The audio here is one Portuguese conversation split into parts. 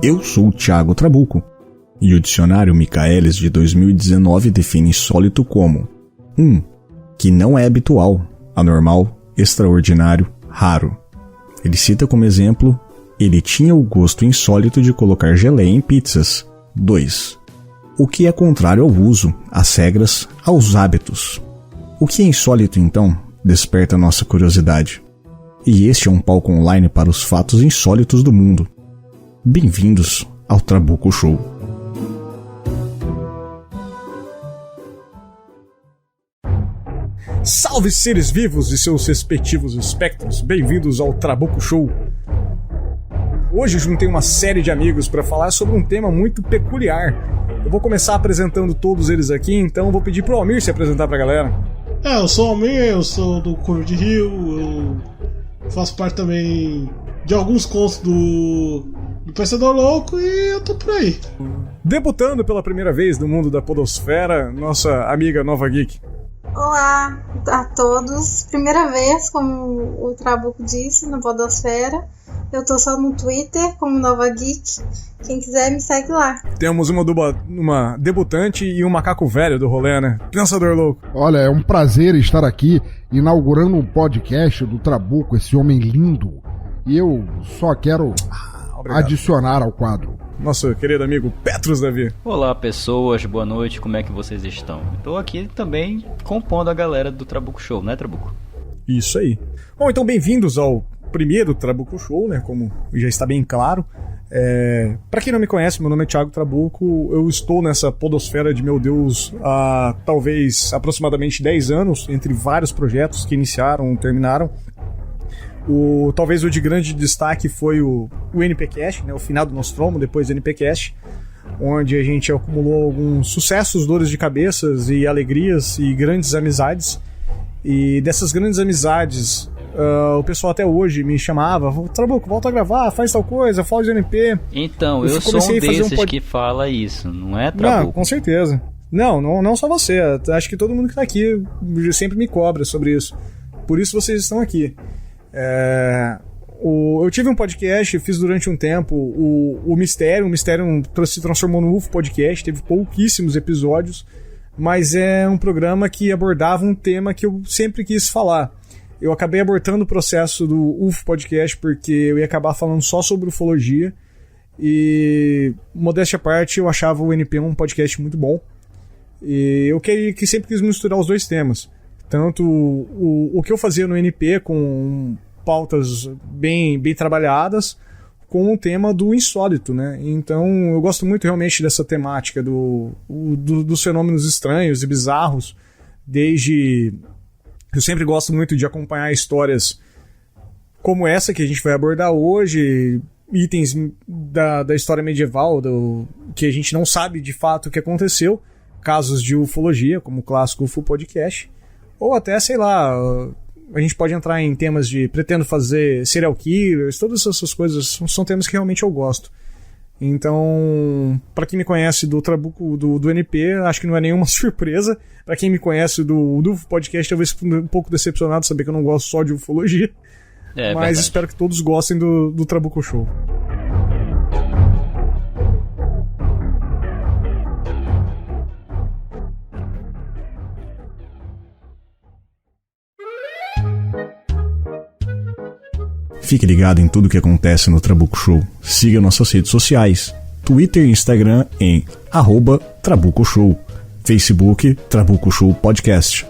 Eu sou o Thiago Trabuco, e o dicionário Michaelis de 2019 define insólito como 1. Que não é habitual, anormal, extraordinário, raro. Ele cita como exemplo: ele tinha o gosto insólito de colocar geleia em pizzas. 2. O que é contrário ao uso, às regras, aos hábitos. O que é insólito, então, desperta nossa curiosidade. E este é um palco online para os fatos insólitos do mundo. Bem-vindos ao Trabuco Show. Salve seres vivos e seus respectivos espectros, bem-vindos ao Trabuco Show. Hoje juntei uma série de amigos para falar sobre um tema muito peculiar. Eu vou começar apresentando todos eles aqui, então vou pedir pro Almir se apresentar pra galera. Eu sou o Almir, eu sou do Curva de Rio, eu faço parte também de alguns contos do Pensador Louco e eu tô por aí. Debutando pela primeira vez no mundo da podosfera, nossa amiga Nova Geek. Olá a todos, primeira vez, como o Trabuco disse, na podosfera. Eu tô só no Twitter como Nova Geek, quem quiser me segue lá. Temos uma debutante e um macaco velho do rolê, né? Pensador Louco. Olha, é um prazer estar aqui inaugurando um podcast do Trabuco, esse homem lindo. E eu só quero adicionar ao quadro. Nosso querido amigo Petros Davi. Olá pessoas, boa noite, como é que vocês estão? Estou aqui também compondo a galera do Trabuco Show, né, Trabuco? Isso aí. Bom, então bem-vindos ao primeiro Trabuco Show, né, como já está bem claro. Pra quem não me conhece, meu nome é Thiago Trabuco, eu estou nessa podosfera de meu Deus há talvez aproximadamente 10 anos, entre vários projetos que iniciaram, terminaram. Talvez o de grande destaque foi o NPcast, né, o finado Nostromo, depois do NPcast, onde a gente acumulou alguns sucessos, dores de cabeças e alegrias e grandes amizades. E dessas grandes amizades, o pessoal até hoje me chamava: Trabuco, volta a gravar, faz tal coisa, fala de NP. Então, eu sou um desses que fala isso, não é, Trabuco? Não, com certeza. Não só você, acho que todo mundo que tá aqui sempre me cobra sobre isso. Por isso vocês estão aqui. Eu tive um podcast, fiz durante um tempo o Mistério se transformou no UFO Podcast, teve pouquíssimos episódios, mas é um programa que abordava um tema que eu sempre quis falar. Eu acabei abortando o processo do UFO Podcast porque eu ia acabar falando só sobre ufologia e, modéstia à parte, eu achava o NP um podcast muito bom e eu que sempre quis misturar os dois temas. Tanto o que eu fazia no NP com pautas bem trabalhadas, com o tema do insólito, né? Então eu gosto muito realmente dessa temática dos fenômenos estranhos e bizarros. Eu sempre gosto muito de acompanhar histórias como essa que a gente vai abordar hoje, itens da história medieval, que a gente não sabe de fato o que aconteceu, casos de ufologia, como o clássico UFO Podcast. Ou até, sei lá, a gente pode entrar em temas de pretendo fazer serial killers, todas essas coisas são temas que realmente eu gosto. Então, pra quem me conhece do Trabuco, do NP, acho que não é nenhuma surpresa. Pra quem me conhece do podcast, talvez fique um pouco decepcionado de saber que eu não gosto só de ufologia. Mas verdade. Espero que todos gostem do Trabuco Show. Fique ligado em tudo que acontece no Trabuco Show. Siga nossas redes sociais, Twitter e Instagram em @Trabuco Show, Facebook Trabuco Show Podcast.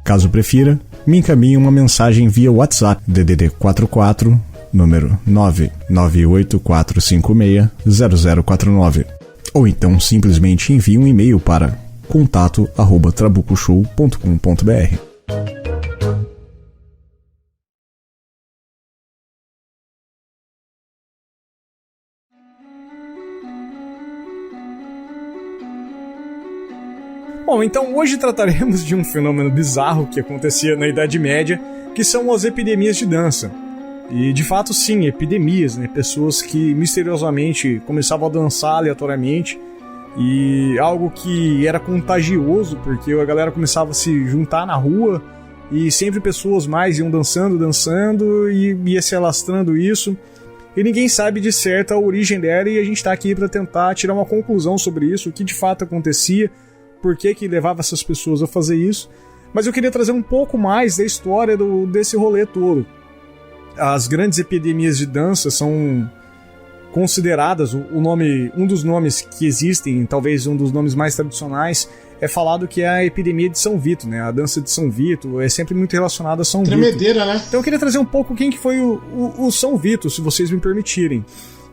Caso prefira, me encaminhe uma mensagem via WhatsApp DDD 44, número 99845600049. Ou então simplesmente envie um e-mail para contato@trabucoshow.com.br. Bom, então hoje trataremos de um fenômeno bizarro que acontecia na Idade Média, que são as epidemias de dança. E de fato sim, epidemias, né? Pessoas que misteriosamente começavam a dançar aleatoriamente, e algo que era contagioso, porque a galera começava a se juntar na rua e sempre pessoas mais iam dançando e ia se alastrando isso. e ninguém sabe de certo a origem dela, e a gente tá aqui para tentar tirar uma conclusão sobre isso, o que de fato acontecia, por que levava essas pessoas a fazer isso. Mas eu queria trazer um pouco mais da história desse rolê todo. As grandes epidemias de dança são consideradas, um dos nomes que existem, talvez um dos nomes mais tradicionais, é falado que é a epidemia de São Vito, né? A dança de São Vito é sempre muito relacionada a São Vito. Tremedeira, né? Então eu queria trazer um pouco quem que foi o São Vito, se vocês me permitirem.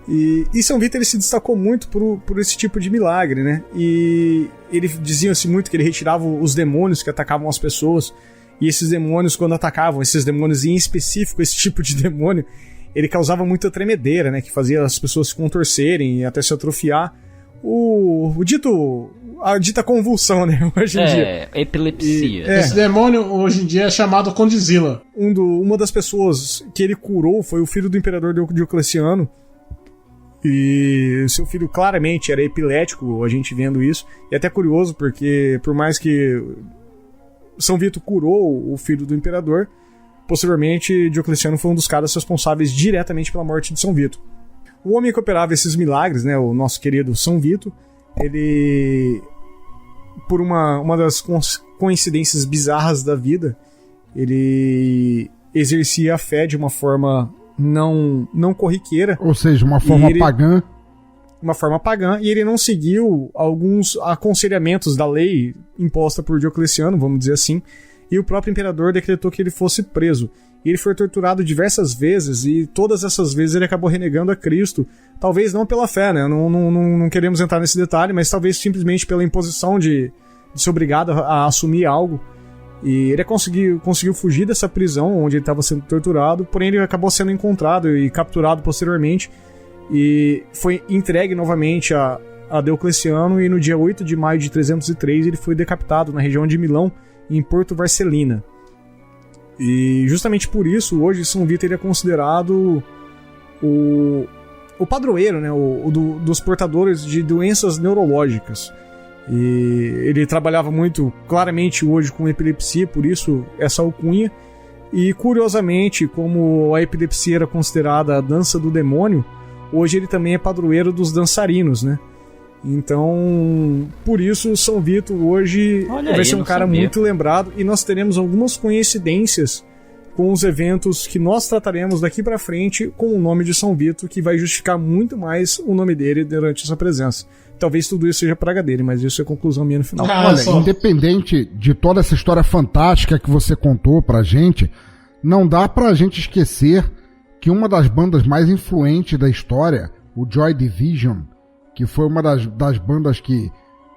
E São Vito, ele se destacou muito por esse tipo de milagre, né? E ele dizia-se muito que ele retirava os demônios que atacavam as pessoas, e esses demônios, quando atacavam, esses demônios em específico, esse tipo de demônio, ele causava muita tremedeira, né? Que fazia as pessoas se contorcerem e até se atrofiar. A dita convulsão, né? Hoje em dia. Epilepsia. Esse demônio, hoje em dia, é chamado Condizila. Uma das pessoas que ele curou foi o filho do imperador Diocleciano. E seu filho claramente era epilético, a gente vendo isso. E é até curioso, porque por mais que São Vito curou o filho do imperador, posteriormente Diocleciano foi um dos caras responsáveis diretamente pela morte de São Vito. O homem que operava esses milagres, né, o nosso querido São Vito, ele, por uma das coincidências bizarras da vida, ele exercia a fé de uma forma não corriqueira. Ou seja, uma forma pagã. Uma forma pagã, e ele não seguiu alguns aconselhamentos da lei imposta por Diocleciano, vamos dizer assim, e o próprio imperador decretou que ele fosse preso. E ele foi torturado diversas vezes, e todas essas vezes ele acabou renegando a Cristo. Talvez não pela fé, né? Não queremos entrar nesse detalhe, mas talvez simplesmente pela imposição de ser obrigado a assumir algo. E ele conseguiu fugir dessa prisão onde ele estava sendo torturado, porém ele acabou sendo encontrado e capturado posteriormente, e foi entregue novamente a Diocleciano, e no dia 8 de maio de 303 ele foi decapitado na região de Milão, em Porto Varcelina. E justamente por isso, hoje São Vito ele é considerado o padroeiro, né, dos portadores de doenças neurológicas. E ele trabalhava muito claramente hoje com epilepsia, por isso essa alcunha. E curiosamente, como a epilepsia era considerada a dança do demônio, hoje ele também é padroeiro dos dançarinos, né? Então, por isso, São Vito hoje vai ser um cara muito lembrado, e nós teremos algumas coincidências com os eventos que nós trataremos daqui pra frente com o nome de São Vito, que vai justificar muito mais o nome dele durante essa presença. Talvez tudo isso seja praga dele, mas isso é a conclusão minha no final. Olha, independente de toda essa história fantástica que você contou pra gente, não dá pra gente esquecer que uma das bandas mais influentes da história, o Joy Division, que foi uma das bandas que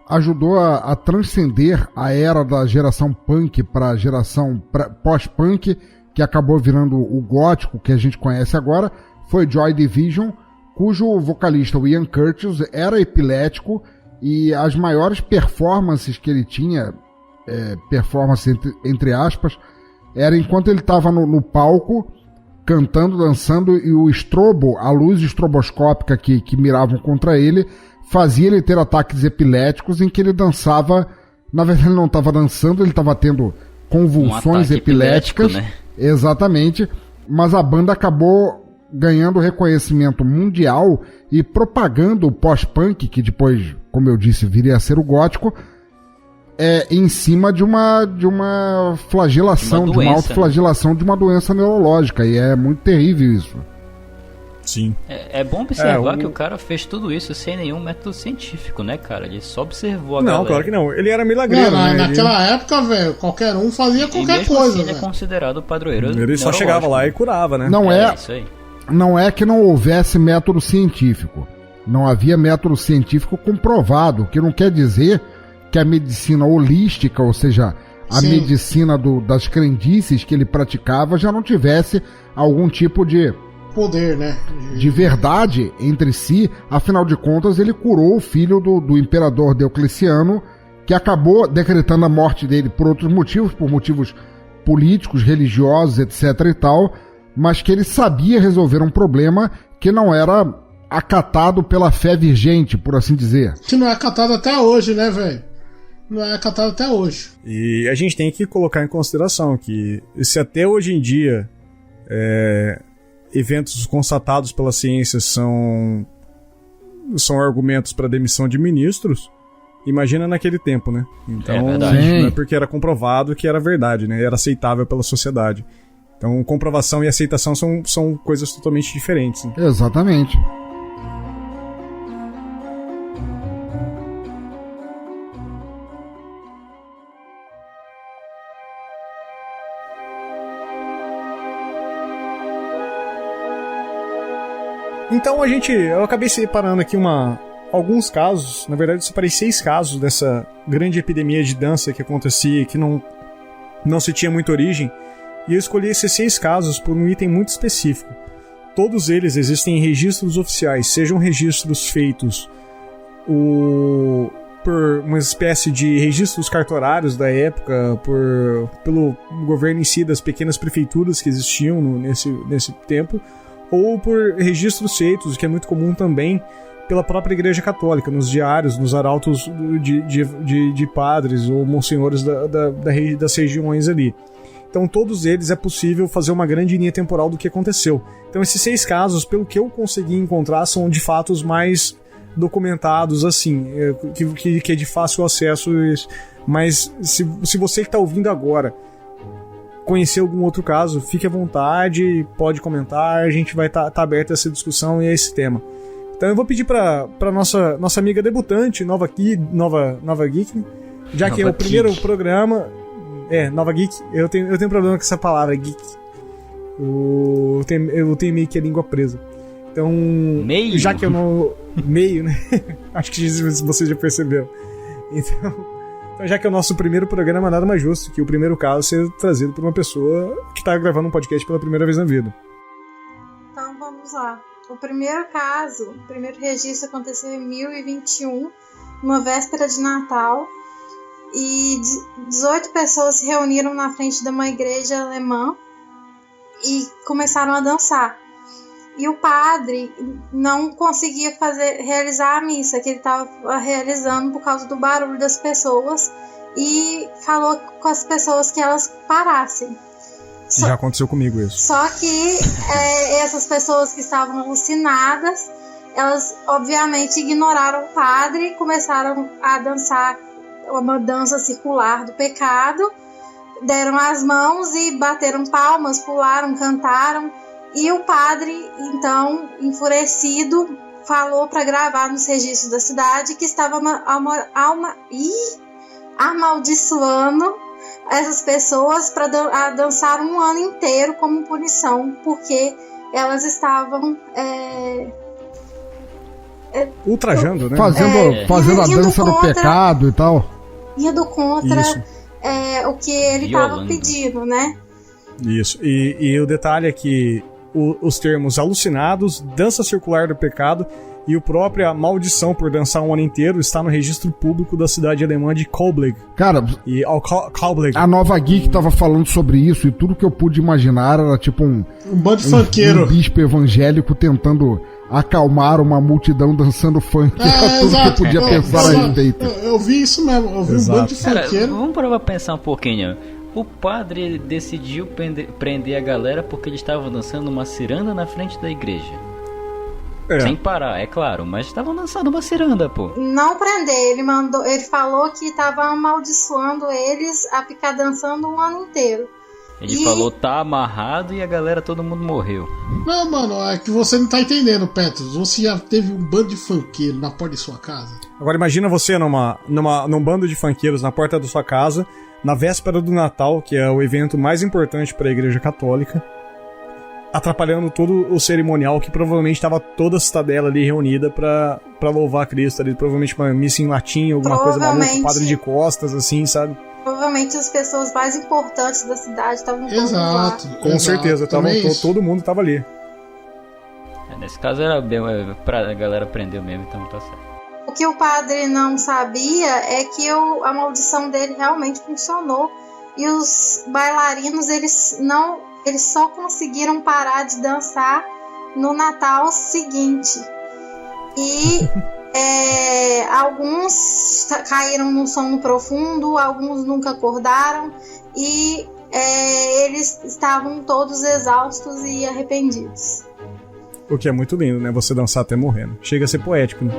ajudou a transcender a era da geração punk para a geração pós-punk, que acabou virando o gótico que a gente conhece agora, foi Joy Division, cujo vocalista, o Ian Curtis, era epilético, e as maiores performances que ele tinha, performance entre aspas, era enquanto ele estava no palco, cantando, dançando, e o estrobo, a luz estroboscópica que miravam contra ele, fazia ele ter ataques epiléticos em que ele dançava. Na verdade, ele não estava dançando, ele estava tendo convulsões epiléticas. Né? Exatamente. Mas a banda acabou ganhando reconhecimento mundial e propagando o pós-punk, que depois, como eu disse, viria a ser o gótico, em cima de uma flagelação, de uma autoflagelação, de uma doença neurológica, e é muito terrível isso. Sim. É bom observar que o cara fez tudo isso sem nenhum método científico, né, cara? Ele só observou a galera. Não, claro que não. Ele era milagreiro, né? Naquela época, velho, qualquer um fazia qualquer coisa, assim, ele é considerado padroeiro. Ele só chegava lá e curava, né? Não é que não houvesse método científico. Não havia método científico comprovado, o que não quer dizer que a medicina holística, ou seja, a medicina das crendices que ele praticava, já não tivesse algum tipo de poder, né? De verdade entre si. Afinal de contas, ele curou o filho do imperador Diocleciano, que acabou decretando a morte dele por outros motivos, por motivos políticos, religiosos, etc e tal, mas que ele sabia resolver um problema que não era acatado pela fé vigente, por assim dizer. Que não é acatado até hoje, né, velho? Não é acatado até hoje. E a gente tem que colocar em consideração que se até hoje em dia eventos constatados pela ciência são argumentos para demissão de ministros, imagina naquele tempo, né? Então, não é porque era comprovado que era verdade, né? Era aceitável pela sociedade. Então, comprovação e aceitação são coisas totalmente diferentes. Né? Exatamente. Então eu acabei separando aqui alguns casos, na verdade eu separei 6 casos dessa grande epidemia de dança que acontecia, que não se tinha muita origem, e eu escolhi esses 6 casos por um item muito específico. Todos eles existem em registros oficiais, sejam registros feitos por uma espécie de registros cartorários da época, pelo governo em si, das pequenas prefeituras que existiam nesse tempo, ou por registros feitos, que é muito comum também, pela própria Igreja Católica, nos diários, nos arautos de padres ou monsenhores das regiões ali. Então, todos eles é possível fazer uma grande linha temporal do que aconteceu. Então, esses 6 casos, pelo que eu consegui encontrar, são de fato os mais documentados, assim, que é de fácil acesso. Mas, se você que está ouvindo agora conhecer algum outro caso, fique à vontade, pode comentar, a gente vai estar aberto a essa discussão e a esse tema. Então eu vou pedir para nossa amiga debutante, Nova Geek, já que é o primeiro programa... Nova Geek, eu tenho problema com essa palavra, geek. Eu tenho meio que a língua presa. Então, meio? Já que eu não... Meio, né? Acho que você já percebeu. Então, já que é o nosso primeiro programa, nada mais justo que o primeiro caso ser trazido por uma pessoa que está gravando um podcast pela primeira vez na vida. Então vamos lá. O primeiro caso, o primeiro registro aconteceu em 1021, uma véspera de Natal, e 18 pessoas se reuniram na frente de uma igreja alemã e começaram a dançar. E o padre não conseguia realizar a missa que ele estava realizando por causa do barulho das pessoas e falou com as pessoas que elas parassem. Já aconteceu comigo isso. Só que essas pessoas que estavam alucinadas, elas obviamente ignoraram o padre e começaram a dançar uma dança circular do pecado, deram as mãos e bateram palmas, pularam, cantaram. E o padre, então, enfurecido, falou para gravar nos registros da cidade que estava amaldiçoando essas pessoas para dançar um ano inteiro como punição, porque elas estavam ultrajando, né? Fazendo a dança do pecado e tal. Indo contra o que ele estava pedindo, né? Isso. E o detalhe é que os termos alucinados, dança circular do pecado e o próprio maldição por dançar um ano inteiro está no registro público da cidade alemã de Koblenz. Cara, a Nova Geek tava falando sobre isso e tudo que eu pude imaginar era tipo um bando de funkeiro. Um bispo evangélico tentando acalmar uma multidão dançando funk. Era tudo que eu podia pensar a respeito. Eu vi isso mesmo, eu vi um bando de funkeiro. Cara, vamos parar pra pensar um pouquinho. O padre decidiu prender a galera porque eles estavam dançando uma ciranda na frente da igreja. Sem parar, é claro, mas estavam dançando uma ciranda, pô. Não prender, ele falou que estava amaldiçoando eles a ficar dançando um ano inteiro. Ele falou tá amarrado e a galera, todo mundo morreu. Não, mano, é que você não tá entendendo, Petros. Você já teve um bando de funkeiro na porta de sua casa? Agora imagina você num bando de funkeiros na porta da sua casa, na véspera do Natal, que é o evento mais importante para a Igreja Católica, atrapalhando todo o cerimonial, que provavelmente estava toda a cidadela ali reunida pra louvar a Cristo ali, provavelmente uma missa em latim, alguma coisa maluca, padre de costas, assim, sabe? Provavelmente as pessoas mais importantes da cidade estavam todas lá. Com certeza, todo mundo estava ali. Nesse caso era pra galera aprender mesmo, então tá certo. O que o padre não sabia é que a maldição dele realmente funcionou e os bailarinos eles só conseguiram parar de dançar no Natal seguinte. E alguns caíram num sono profundo, alguns nunca acordaram. E eles estavam todos exaustos e arrependidos. O que é muito lindo, né? Você dançar até morrendo. Chega a ser poético, né?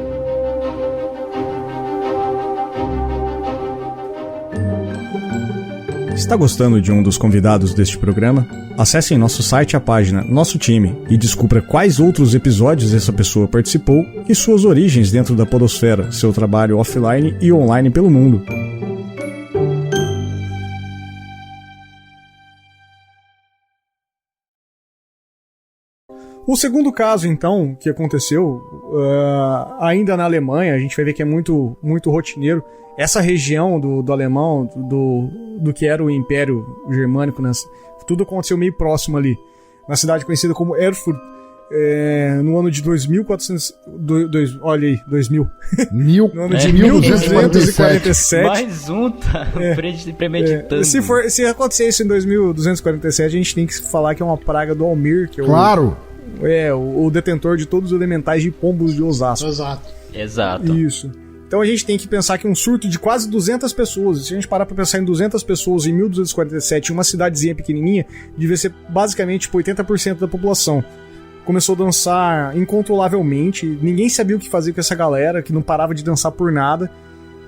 Está gostando de um dos convidados deste programa? Acesse em nosso site a página Nosso Time e descubra quais outros episódios essa pessoa participou e suas origens dentro da podosfera, seu trabalho offline e online pelo mundo. O segundo caso, então, que aconteceu, ainda na Alemanha, a gente vai ver que é muito, muito rotineiro. Essa região do alemão, do que era o Império Germânico, né? Tudo aconteceu meio próximo ali. Na cidade conhecida como Erfurt, no ano de 2400... olha aí, 2000. No ano de 1247. Mais um, tá? Premeditando. Se acontecer isso em 2247, a gente tem que falar que é uma praga do Almir, que é claro! O detentor de todos os elementais de pombos de Osasco. Exato. Isso. Então a gente tem que pensar que um surto de quase 200 pessoas, se a gente parar pra pensar em 200 pessoas em 1247, uma cidadezinha pequenininha, devia ser basicamente tipo 80% da população. Começou a dançar incontrolavelmente, ninguém sabia o que fazer com essa galera, que não parava de dançar por nada,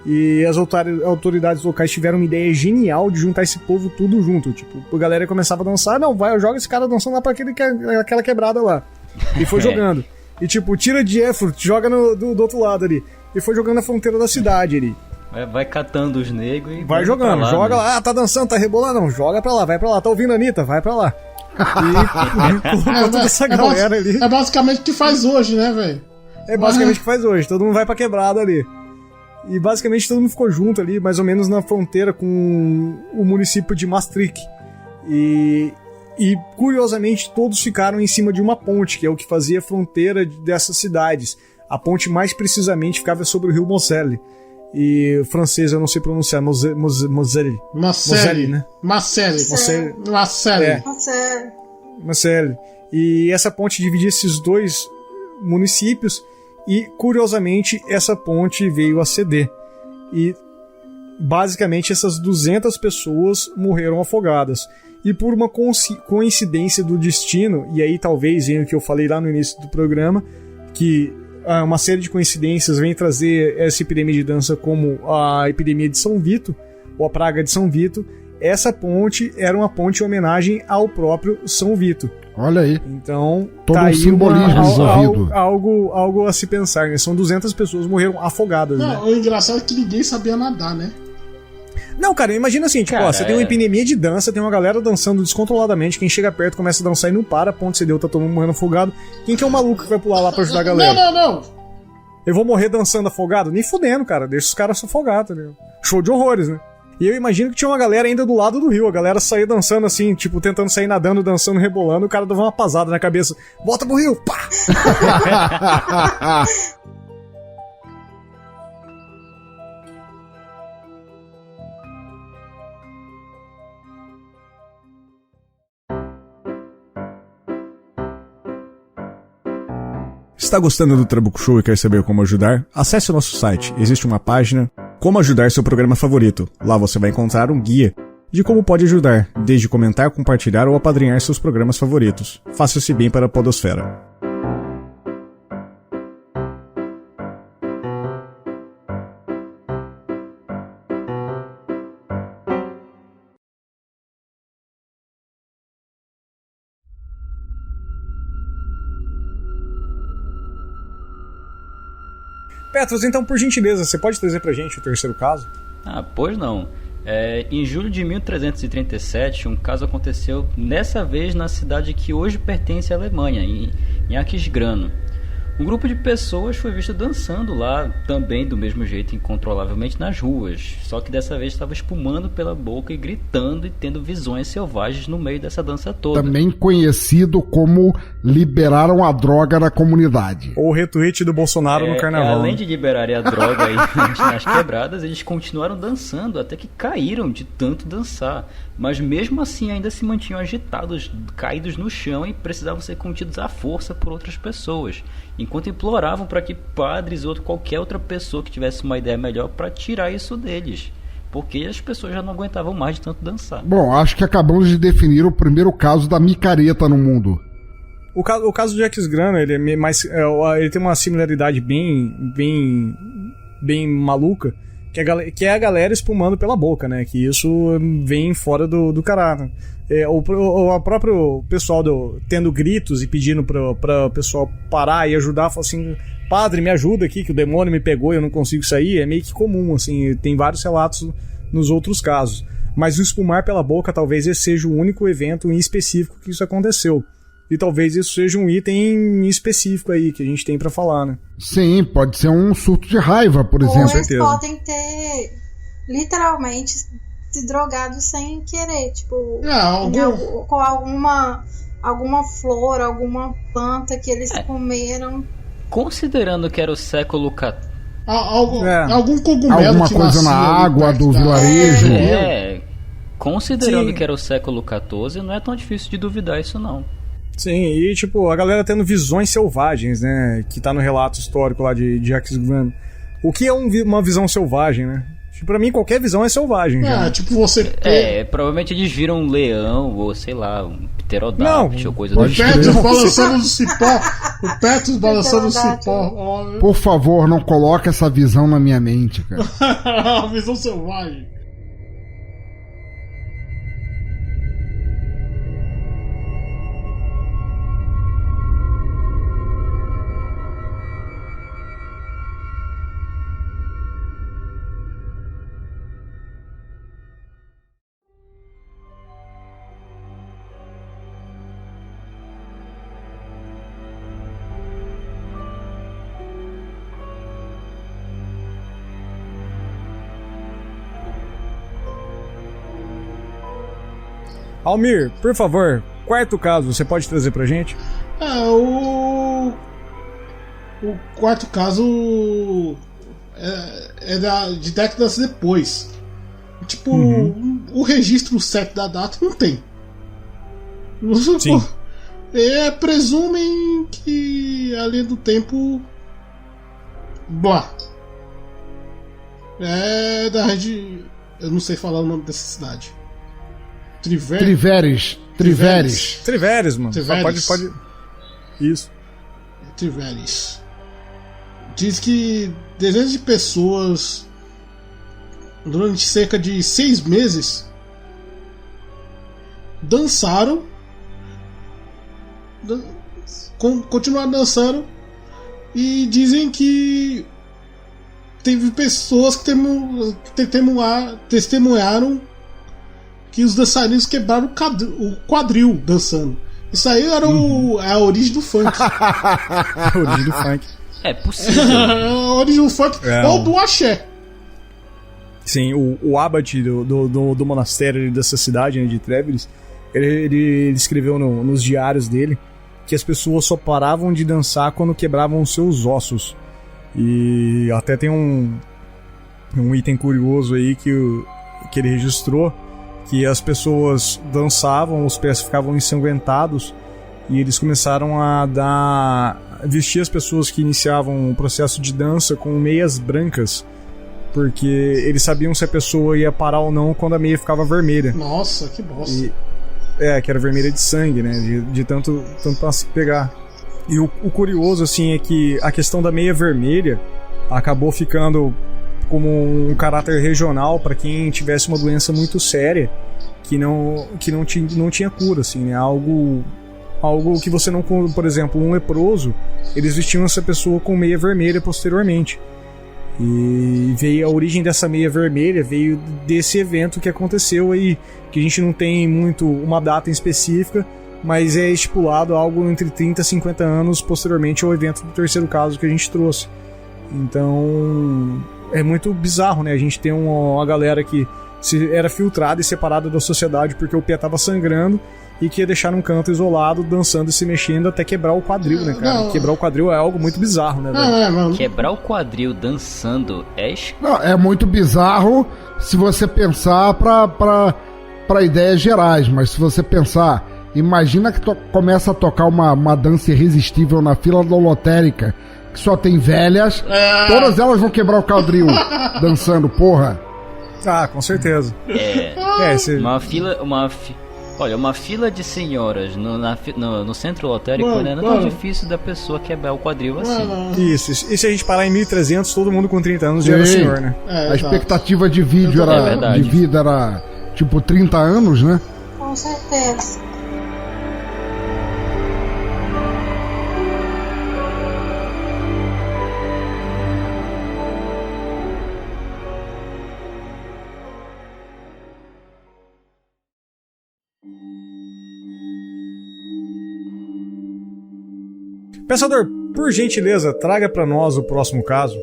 e as autoridades locais tiveram uma ideia genial de juntar esse povo tudo junto. Tipo, a galera começava a dançar, joga esse cara dançando lá pra aquela quebrada lá. E foi jogando. E tipo, tira de Erfurt, joga do outro lado ali. E foi jogando na fronteira da cidade ali. Vai catando os negros e vai jogando, lá, joga lá, tá dançando, tá rebolando, não, joga pra lá, vai pra lá, tá ouvindo a Anitta, vai pra lá. E colocou toda essa galera ali. É basicamente o que faz hoje, né, velho? É basicamente o que faz hoje, todo mundo vai pra quebrada ali. E basicamente todo mundo ficou junto ali, mais ou menos na fronteira com o município de Maastricht. E curiosamente todos ficaram em cima de uma ponte, que é o que fazia a fronteira dessas cidades. A ponte mais precisamente ficava sobre o rio Moselle. E o francês eu não sei pronunciar, Moselle, né? Moselle. E essa ponte dividia esses dois municípios e, curiosamente, essa ponte veio a ceder. E, basicamente, essas 200 pessoas morreram afogadas. E por uma coincidência do destino, e aí talvez venha o que eu falei lá no início do programa, que uma série de coincidências vem trazer essa epidemia de dança como a epidemia de São Vito, ou a praga de São Vito. Essa ponte era uma ponte em homenagem ao próprio São Vito. Olha aí. Então, todo um simbolismo resolvido. Algo a se pensar, né? São 200 pessoas morreram afogadas. Não, né? O engraçado é que ninguém sabia nadar, né? Não, cara, imagina assim, tipo, você tem uma epidemia de dança, tem uma galera dançando descontroladamente, quem chega perto começa a dançar e não para, a ponte cedeu, tá todo mundo morrendo afogado. Quem que é o maluco que vai pular lá pra ajudar a galera? Não! Eu vou morrer dançando afogado? Nem fudendo, cara, deixa os caras se afogar, tá ligado? Show de horrores, né? E eu imagino que tinha uma galera ainda do lado do rio, a galera saía dançando assim, tipo, tentando sair nadando, dançando, rebolando, o cara dava uma pasada na cabeça, volta pro rio, pá! Está gostando do Trabuco Show e quer saber como ajudar? Acesse o nosso site. Existe uma página Como Ajudar Seu Programa Favorito. Lá você vai encontrar um guia de como pode ajudar, desde comentar, compartilhar ou apadrinhar seus programas favoritos. Faça-se bem para a podosfera. Petros, então, por gentileza, você pode trazer pra gente o terceiro caso? Pois não. Em julho de 1337, um caso aconteceu, dessa vez na cidade que hoje pertence à Alemanha, em Aquisgrano. Um grupo de pessoas foi visto dançando lá, também do mesmo jeito, incontrolavelmente nas ruas. Só que dessa vez estava espumando pela boca e gritando e tendo visões selvagens no meio dessa dança toda. Também conhecido como liberaram a droga na comunidade. Ou o retweet do Bolsonaro no carnaval. Além de liberarem a droga aí nas quebradas, eles continuaram dançando até que caíram de tanto dançar. Mas mesmo assim ainda se mantinham agitados, caídos no chão e precisavam ser contidos à força por outras pessoas, enquanto imploravam para que padres ou qualquer outra pessoa que tivesse uma ideia melhor para tirar isso deles. porque as pessoas já não aguentavam mais de tanto dançar. Bom, acho que acabamos de definir o primeiro caso da micareta no mundo. O caso do Jacques Grano, ele é mais, ele tem uma similaridade bem maluca, que é a galera espumando pela boca, né? Que isso vem fora do caráter. O próprio pessoal tendo gritos e pedindo para o pessoal parar e ajudar, falar assim: padre, me ajuda aqui, que o demônio me pegou e eu não consigo sair. É meio que comum, assim, tem vários relatos nos outros casos. Mas o espumar pela boca talvez esse seja o único evento em específico que isso aconteceu. E talvez isso seja um item específico aí que a gente tem pra falar, né? Sim, pode ser um surto de raiva, por exemplo. Ou eles podem ter literalmente se drogado sem querer, tipo, com alguma flor, alguma planta que eles comeram. Considerando que era o século XIV. Algum cogumelo alguma que coisa na água do vilarejo. Considerando que era o século XIV, não é tão difícil de duvidar isso não. Sim, e tipo, a galera tendo visões selvagens, né? Que tá no relato histórico lá de Jacques Grano. O que é uma visão selvagem, né? Tipo, pra mim, qualquer visão é selvagem. Tipo, você... provavelmente eles viram um leão, ou sei lá, um pterodáctilo, ou coisa do tipo. O Petros balançando no cipó. O Petros balançando no cipó. Por favor, não coloque essa visão na minha mente, cara. A visão selvagem. Almir, por favor, quarto caso, você pode trazer pra gente? O quarto caso é de décadas depois. Tipo, o registro certo da data não tem. Sim. Presumem que a linha do tempo... Blá. É da região... Eu não sei falar o nome dessa cidade. Triveres, mano. Triveres. Pode. Isso. Triveres. Diz que dezenas de pessoas, durante cerca de 6 meses, dançaram, continuaram dançando, e dizem que teve pessoas que testemunharam que os dançarinos quebraram o quadril dançando. Isso aí era a origem do funk. A origem do funk. É possível. A origem do funk ou do axé. Sim, o abade do monastério dessa cidade, né, de Trevers, ele escreveu nos diários dele que as pessoas só paravam de dançar quando quebravam os seus ossos. E até tem um item curioso aí que ele registrou, que as pessoas dançavam, os pés ficavam ensanguentados e eles começaram a vestir as pessoas que iniciavam o processo de dança com meias brancas, porque eles sabiam se a pessoa ia parar ou não quando a meia ficava vermelha. Nossa, que bosta. Que era vermelha de sangue, né, de tanto pra se pegar. E o curioso, assim, é que a questão da meia vermelha acabou ficando como um caráter regional para quem tivesse uma doença muito séria que não tinha cura, assim, né? Algo que você não... Por exemplo, um leproso, eles vestiam essa pessoa com meia vermelha posteriormente. E veio a origem dessa meia vermelha, veio desse evento que aconteceu aí, que a gente não tem muito uma data em específica, mas é estipulado algo entre 30 e 50 anos posteriormente ao evento do terceiro caso que a gente trouxe. Então... é muito bizarro, né? A gente tem uma galera que era filtrada e separada da sociedade porque o pé tava sangrando e que ia deixar num canto isolado, dançando e se mexendo até quebrar o quadril, né, cara? Quebrar o quadril é algo muito bizarro, né, velho? Quebrar o quadril dançando é muito bizarro se você pensar pra ideias gerais, mas se você pensar, imagina que começa a tocar uma dança irresistível na fila da lotérica, que só tem velhas, todas elas vão quebrar o quadril dançando, porra. Ah, com certeza. Olha, uma fila de senhoras no centro lotérico não é tão difícil da pessoa quebrar o quadril assim. Isso. E se a gente parar em 1300, todo mundo com 30 anos já era senhor, né? A expectativa de vida era tipo 30 anos, né? Com certeza. Pensador, por gentileza, traga pra nós o próximo caso.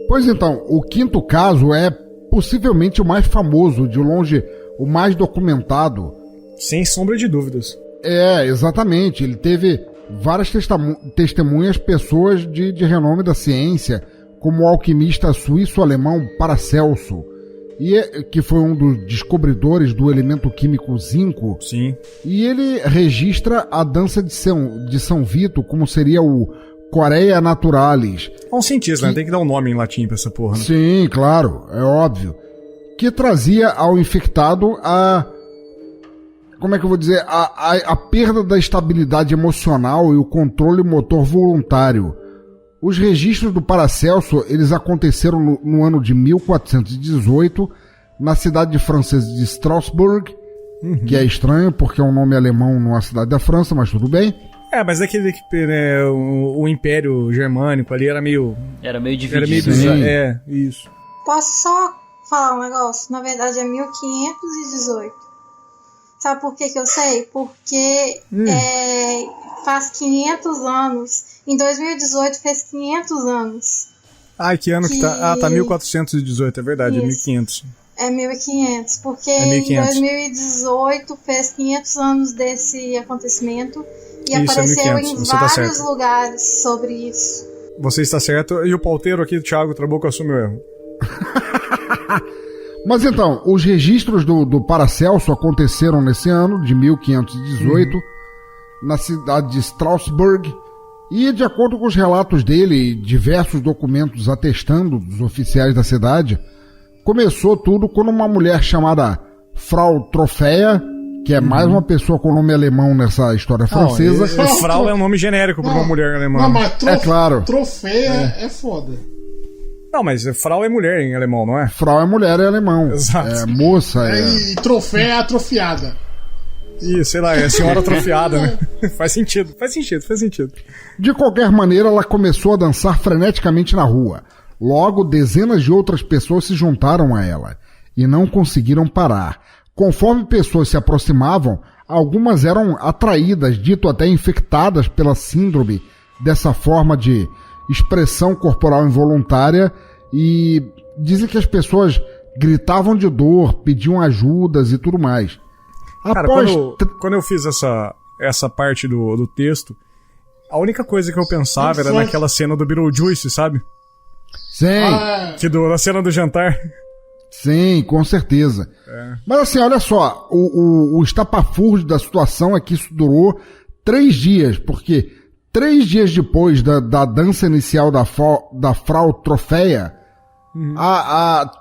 Pois então, o quinto caso é possivelmente o mais famoso, de longe o mais documentado. Sem sombra de dúvidas. Exatamente. Ele teve várias testemunhas, pessoas de renome da ciência, como o alquimista suíço-alemão Paracelso, que foi um dos descobridores do elemento químico zinco. Sim. E ele registra a dança de São Vito, como seria o Chorea Naturalis. É um cientista, né? Tem que dar um nome em latim pra essa porra, né? Sim, claro, é óbvio. Que trazia ao infectado como é que eu vou dizer? A perda da estabilidade emocional e o controle motor voluntário. Os registros do Paracelso, eles aconteceram no ano de 1418, na cidade francesa de Strasbourg, que é estranho, porque é um nome alemão numa cidade da França, mas tudo bem. Mas aquele né, o Império Germânico ali era meio dividido. Isso. Posso só falar um negócio? Na verdade é 1518. Sabe por que eu sei? Porque faz 500 anos. Em 2018 fez 500 anos. Que ano que tá? Tá 1418, é verdade, Isso. é 1500. É 1500, porque 1500. Em 2018 fez 500 anos desse acontecimento e Isso, apareceu em vários tá lugares sobre isso. Você está certo, e o pauteiro aqui, Thiago Trabuco, assume o erro. Mas então, os registros do Paracelso aconteceram nesse ano, de 1518, na cidade de Strasbourg, e de acordo com os relatos dele e diversos documentos atestando dos oficiais da cidade, começou tudo quando uma mulher chamada Frau Trofeia, que é mais uma pessoa com nome alemão nessa história francesa. Frau é um nome genérico para uma mulher alemã. Não, mas é claro. Trofeia é foda. Não, mas Frau é mulher em alemão, não é? Frau é mulher em alemão. Exato. É moça. E troféia é atrofiada. E, sei lá, é a senhora atrofiada, né? Faz sentido. De qualquer maneira, ela começou a dançar freneticamente na rua. Logo, dezenas de outras pessoas se juntaram a ela e não conseguiram parar. Conforme pessoas se aproximavam, algumas eram atraídas, dito até infectadas pela síndrome dessa forma de expressão corporal involuntária, e dizem que as pessoas gritavam de dor, pediam ajudas e tudo mais. Cara, quando eu fiz essa parte do texto, a única coisa que eu pensava era naquela cena do Beetlejuice, sabe? Sim. Da cena do jantar. Sim, com certeza. Mas assim, olha só, o estapafúrdio da situação é que isso durou 3 dias, porque 3 dias depois da dança inicial da Frau Trofeia,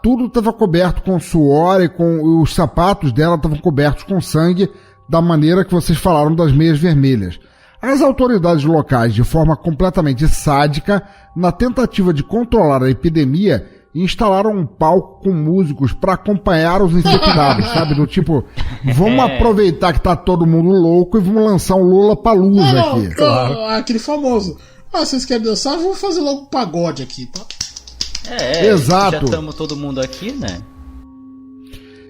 tudo estava coberto com suor e os sapatos dela estavam cobertos com sangue, da maneira que vocês falaram das meias vermelhas. As autoridades locais, de forma completamente sádica, na tentativa de controlar a epidemia, instalaram um palco com músicos para acompanhar os infectados, sabe? Do tipo, vamos aproveitar que tá todo mundo louco e vamos lançar um Lollapalooza aqui. Claro. Aquele famoso. Vocês querem dançar? Vamos fazer logo um pagode aqui, tá? Exato. Já estamos todo mundo aqui, né?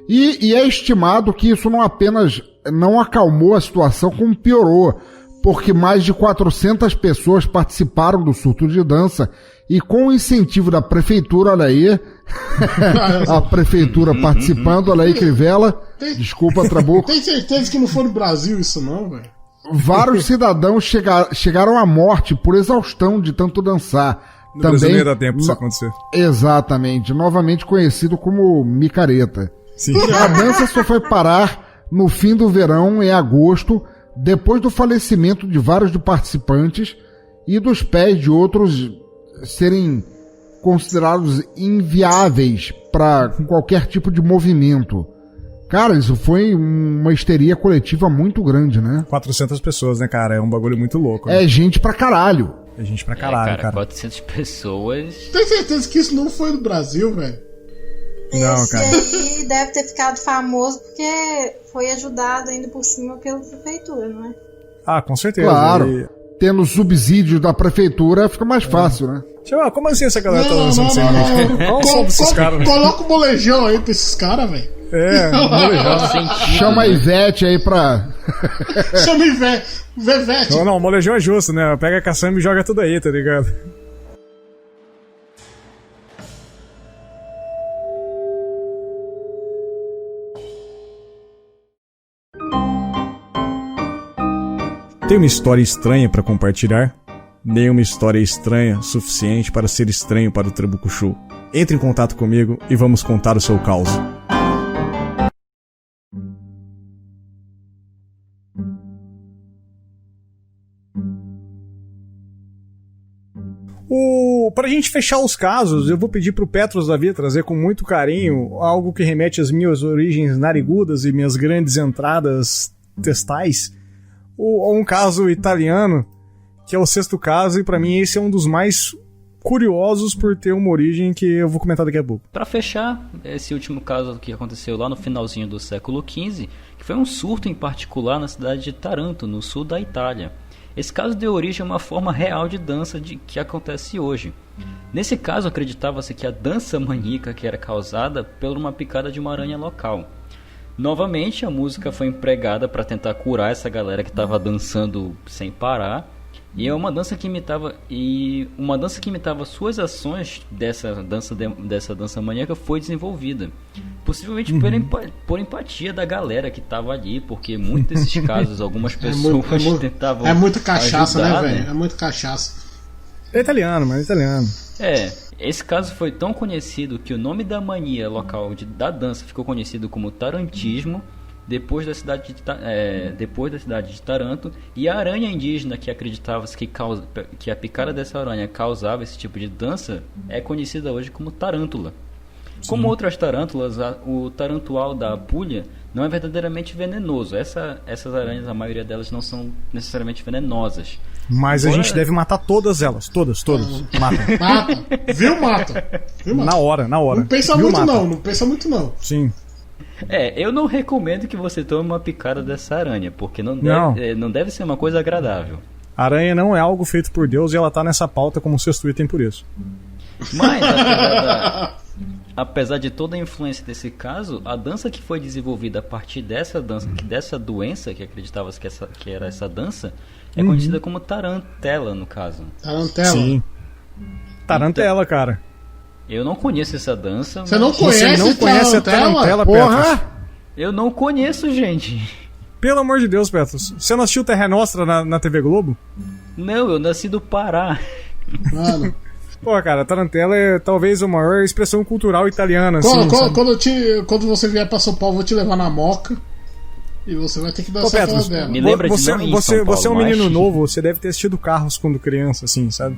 E é estimado que isso não apenas não acalmou a situação, como piorou, porque mais de 400 pessoas participaram do surto de dança, e com o incentivo da prefeitura, olha aí, a prefeitura participando, olha aí, Crivella, desculpa, Trabuco. Tem certeza que não foi no Brasil isso não, velho? Vários cidadãos chegaram à morte por exaustão de tanto dançar. No Brasil não ia dar tempo isso acontecer. Exatamente, novamente conhecido como micareta. Sim. A dança só foi parar no fim do verão, em agosto, depois do falecimento de vários dos participantes e dos pés de outros serem considerados inviáveis para qualquer tipo de movimento. Cara, isso foi uma histeria coletiva muito grande, né? 400 pessoas, né, cara? É um bagulho muito louco. Né? É gente pra caralho. É gente pra caralho, cara. 400 pessoas... Tem certeza que isso não foi no Brasil, velho? Não, cara. Esse aí deve ter ficado famoso porque foi ajudado ainda por cima pela prefeitura, não é? Ah, com certeza. Claro. Tendo subsídio da prefeitura fica mais fácil, né? Como assim essa galera tá lançando cerveja? Qual são desses caras? Coloca o molejão aí pra esses caras, velho. Chama a Ivete aí pra... Chama Ivete. Não, o molejão é justo, né? Pega a caçamba e joga tudo aí, tá ligado? Tem uma história estranha pra compartilhar? Nenhuma história estranha suficiente para ser estranho para o Trabuco. Entre em contato comigo e vamos contar o seu caos. Pra gente fechar os casos, eu vou pedir pro Petros Davi trazer com muito carinho algo que remete às minhas origens narigudas e minhas grandes entradas testais, ou um caso italiano, que é o 6º caso, e pra mim esse é um dos mais curiosos por ter uma origem que eu vou comentar daqui a pouco. Pra fechar, esse último caso que aconteceu lá no finalzinho do século XV, que foi um surto em particular na cidade de Taranto, no sul da Itália. Esse caso deu origem a uma forma real de dança que acontece hoje. Nesse caso, acreditava-se que a dança maníaca que era causada por uma picada de uma aranha local. Novamente, a música foi empregada para tentar curar essa galera que estava dançando sem parar. E é uma dança que imitava suas ações dessa dança maníaca foi desenvolvida. Possivelmente por empatia da galera que estava ali, porque muitos desses casos, algumas pessoas tentavam. É muita cachaça, ajudar, né, velho? É muita cachaça. É italiano, mas é italiano. Esse caso foi tão conhecido que o nome da mania local da dança ficou conhecido como tarantismo. Depois da cidade de Taranto, e a aranha indígena que acreditava-se que a picada dessa aranha causava esse tipo de dança é conhecida hoje como tarântula. Sim. Como outras tarântulas, o tarantual da Apúlia não é verdadeiramente venenoso. Essas aranhas, a maioria delas não são necessariamente venenosas. Mas a gente deve matar todas elas, todas. Mata. Mata. Na hora. Não pensa muito não. Sim. Eu não recomendo que você tome uma picada dessa aranha, porque não deve ser uma coisa agradável. A aranha não é algo feito por Deus e ela tá nessa pauta como 6º item por isso. Mas, apesar de toda a influência desse caso, a dança que foi desenvolvida a partir dessa doença, que acreditava-se que era essa dança, é conhecida como tarantela, no caso. Tarantela? Sim. Tarantela, cara. Eu não conheço essa dança. Você não conhece a tarantela, porra? Petros? Eu não conheço, gente. Pelo amor de Deus, Petros. Você não assistiu Terra Nostra na TV Globo? Não, eu nasci do Pará. Mano. Pô, cara, a tarantela é talvez a maior expressão cultural italiana. Quando você vier pra São Paulo, eu vou te levar na Moca. E você vai ter que dançar aquelas dela. Me lembra de não ir em São Paulo, você é um menino novo, você deve ter assistido Carros quando criança, assim, sabe?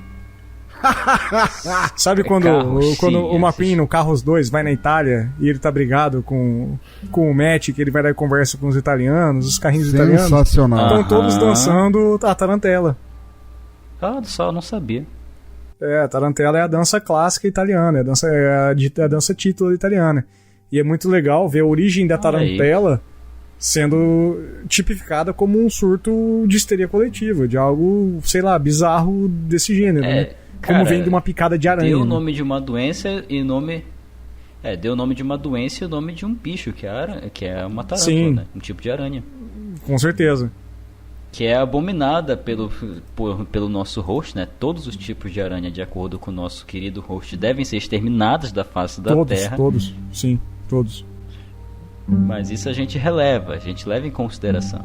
Sabe quando o Mapim no Carros 2 vai na Itália e ele tá brigado com o Matt, que ele vai dar conversa com os italianos, os carrinhos italianos? Sensacional. Estão todos dançando a tarantela. Ah, só não sabia. A tarantela é a dança clássica italiana, é a dança título italiana. E é muito legal ver a origem da tarantela sendo tipificada como um surto de histeria coletiva, de algo, sei lá, bizarro desse gênero, né? Como vem de uma picada de aranha. Deu o nome de uma doença e nome... deu o nome de uma doença e o nome de um bicho, que é uma tarântula, né? Um tipo de aranha. Com certeza. Que é abominada pelo nosso host, né? Todos os tipos de aranha, de acordo com o nosso querido host, devem ser exterminados da face da Terra. Todos, sim, todos. Mas isso a gente releva, a gente leva em consideração.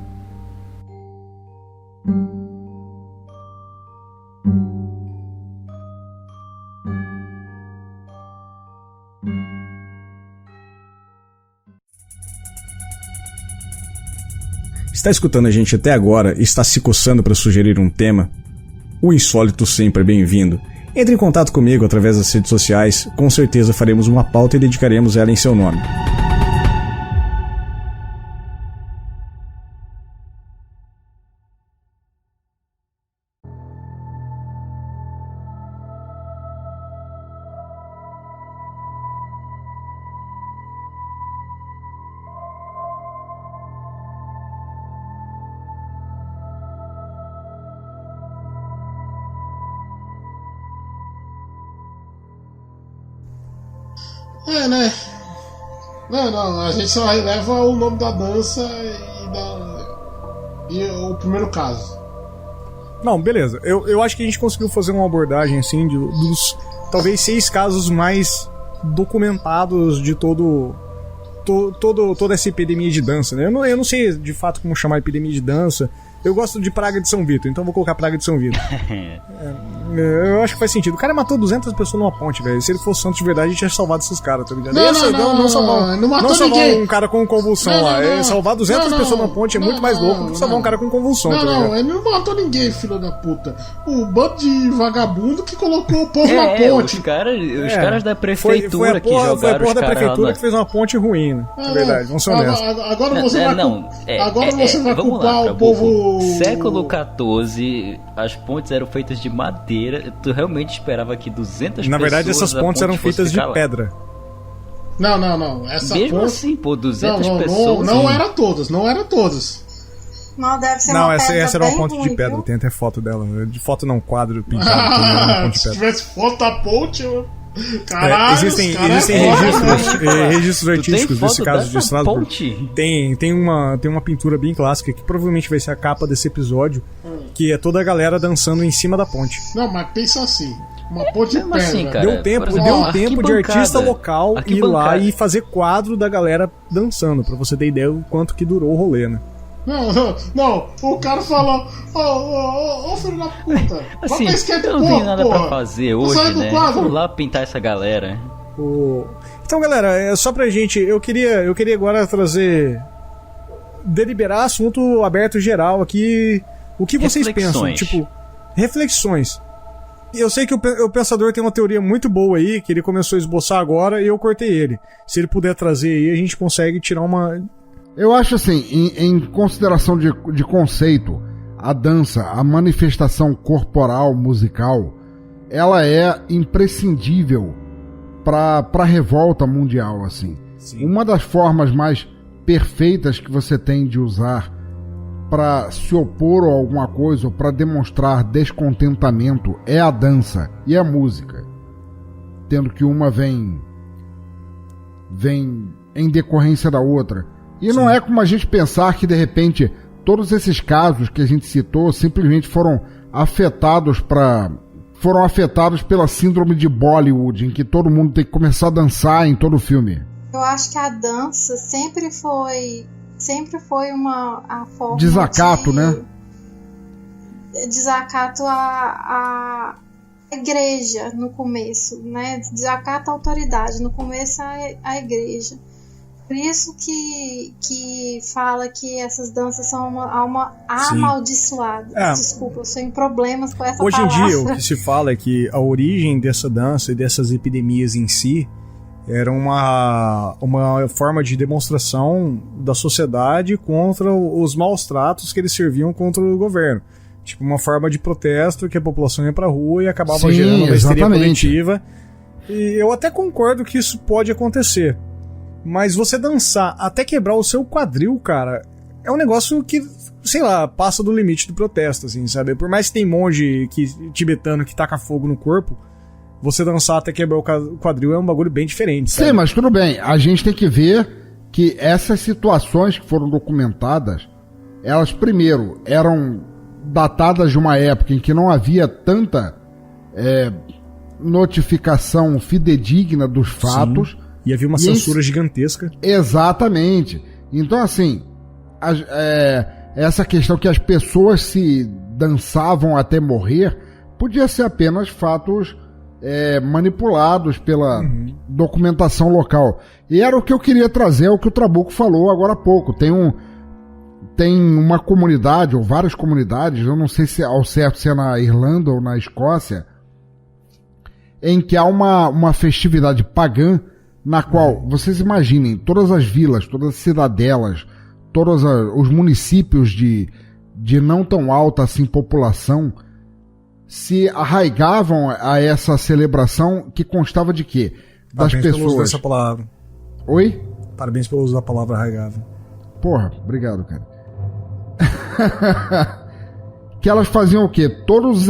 Está escutando a gente até agora e está se coçando para sugerir um tema? O insólito sempre é bem-vindo. Entre em contato comigo através das redes sociais, com certeza faremos uma pauta e dedicaremos ela em seu nome. Né? Não, a gente só releva o nome da dança e o primeiro caso. Não, beleza. Eu acho que a gente conseguiu fazer uma abordagem assim dos talvez 6 casos mais documentados de toda essa epidemia de dança, né? Eu não sei de fato como chamar a epidemia de dança. Eu gosto de Praga de São Vitor, então vou colocar Praga de São Vitor. Eu acho que faz sentido. O cara matou 200 pessoas numa ponte, velho. Se ele fosse santo de verdade, a gente tinha salvado esses caras, tá ligado? Não salvar um cara com convulsão lá. Salvar 200 pessoas numa ponte é muito mais louco do que salvar um cara com convulsão, tá ligado? Não, ele não matou ninguém, filho da puta. O bando de vagabundo que colocou o povo na ponte. Os caras da prefeitura que jogaram foi a porra os da prefeitura lá que fez uma ponte ruim, né? É verdade, vamos ser honestos. Agora você vai culpar o povo... Século XIV, as pontes eram feitas de madeira. Tu realmente esperava que 200 pessoas... Na verdade, essas pontes eram feitas de pedra. Não. Essa mesmo ponte... assim, pô, 200 pessoas... Não era todas. Não, deve ser uma pedra essa era uma ponte ruim, de pedra. Viu? Tem até foto dela. De foto não, quadro pintado. Uma ponte de se pedra. tivesse foto da ponte... Caralho, existem registros artísticos desse caso de Estrasburgo. Tem uma pintura bem clássica que provavelmente vai ser a capa desse episódio, que é toda a galera dançando em cima da ponte. Não, mas pensa assim, uma ponte de pedra. Assim, cara, deu um tempo de artista local ir lá e fazer quadro da galera dançando, pra você ter ideia do quanto que durou o rolê, né? Não, o cara falou, ô filho da puta, assim, eu não tenho nada pra fazer hoje, né? Vamos lá pintar essa galera. Então, galera, é só pra gente, eu queria agora deliberar assunto aberto geral aqui, o que vocês pensam, tipo, reflexões. Eu sei que o Pensador tem uma teoria muito boa aí, que ele começou a esboçar agora e eu cortei ele. Se ele puder trazer aí, a gente consegue tirar uma... Eu acho assim, em consideração de conceito, a dança, a manifestação corporal, musical, ela é imprescindível para a revolta mundial, assim. Sim. Uma das formas mais perfeitas que você tem de usar para se opor a alguma coisa ou para demonstrar descontentamento é a dança e a música, tendo que uma vem em decorrência da outra. E Sim. Não é como a gente pensar que, de repente, todos esses casos que a gente citou simplesmente foram afetados pela síndrome de Bollywood, em que todo mundo tem que começar a dançar em todo o filme. Eu acho que a dança sempre foi a forma desacato, né? Desacato a igreja no começo, né? Desacato a autoridade, no começo a igreja. Por isso que fala que essas danças são uma alma amaldiçoada. Desculpa, eu tenho problemas com essa palavra. Hoje em dia, o que se fala é que a origem dessa dança e dessas epidemias em si era uma forma de demonstração da sociedade contra os maus tratos que eles serviam contra o governo. Tipo, uma forma de protesto que a população ia pra rua e acabava gerando uma histeria coletiva. E eu até concordo que isso pode acontecer. Mas você dançar até quebrar o seu quadril, cara, é um negócio que, sei lá, passa do limite do protesto, assim, sabe? Por mais que tem monge tibetano que taca fogo no corpo, você dançar até quebrar o quadril é um bagulho bem diferente, sabe? Sim, mas tudo bem. A gente tem que ver que essas situações que foram documentadas, elas, primeiro, eram datadas de uma época em que não havia tanta notificação fidedigna dos fatos. Sim. E havia uma censura gigantesca. Exatamente. Então, assim, essa questão que as pessoas se dançavam até morrer podia ser apenas fatos manipulados pela documentação local. E era o que eu queria trazer, o que o Trabuco falou agora há pouco. Tem uma comunidade, ou várias comunidades, eu não sei se ao certo se é na Irlanda ou na Escócia, em que há uma festividade pagã na qual, vocês imaginem, todas as vilas, todas as cidadelas, todos os municípios de não tão alta assim população se arraigavam a essa celebração que constava de quê? Das Parabéns pessoas. pelo uso dessa palavra. Oi? Parabéns pelo uso da palavra arraigável. Porra, obrigado, cara. Que elas faziam o quê? Todos os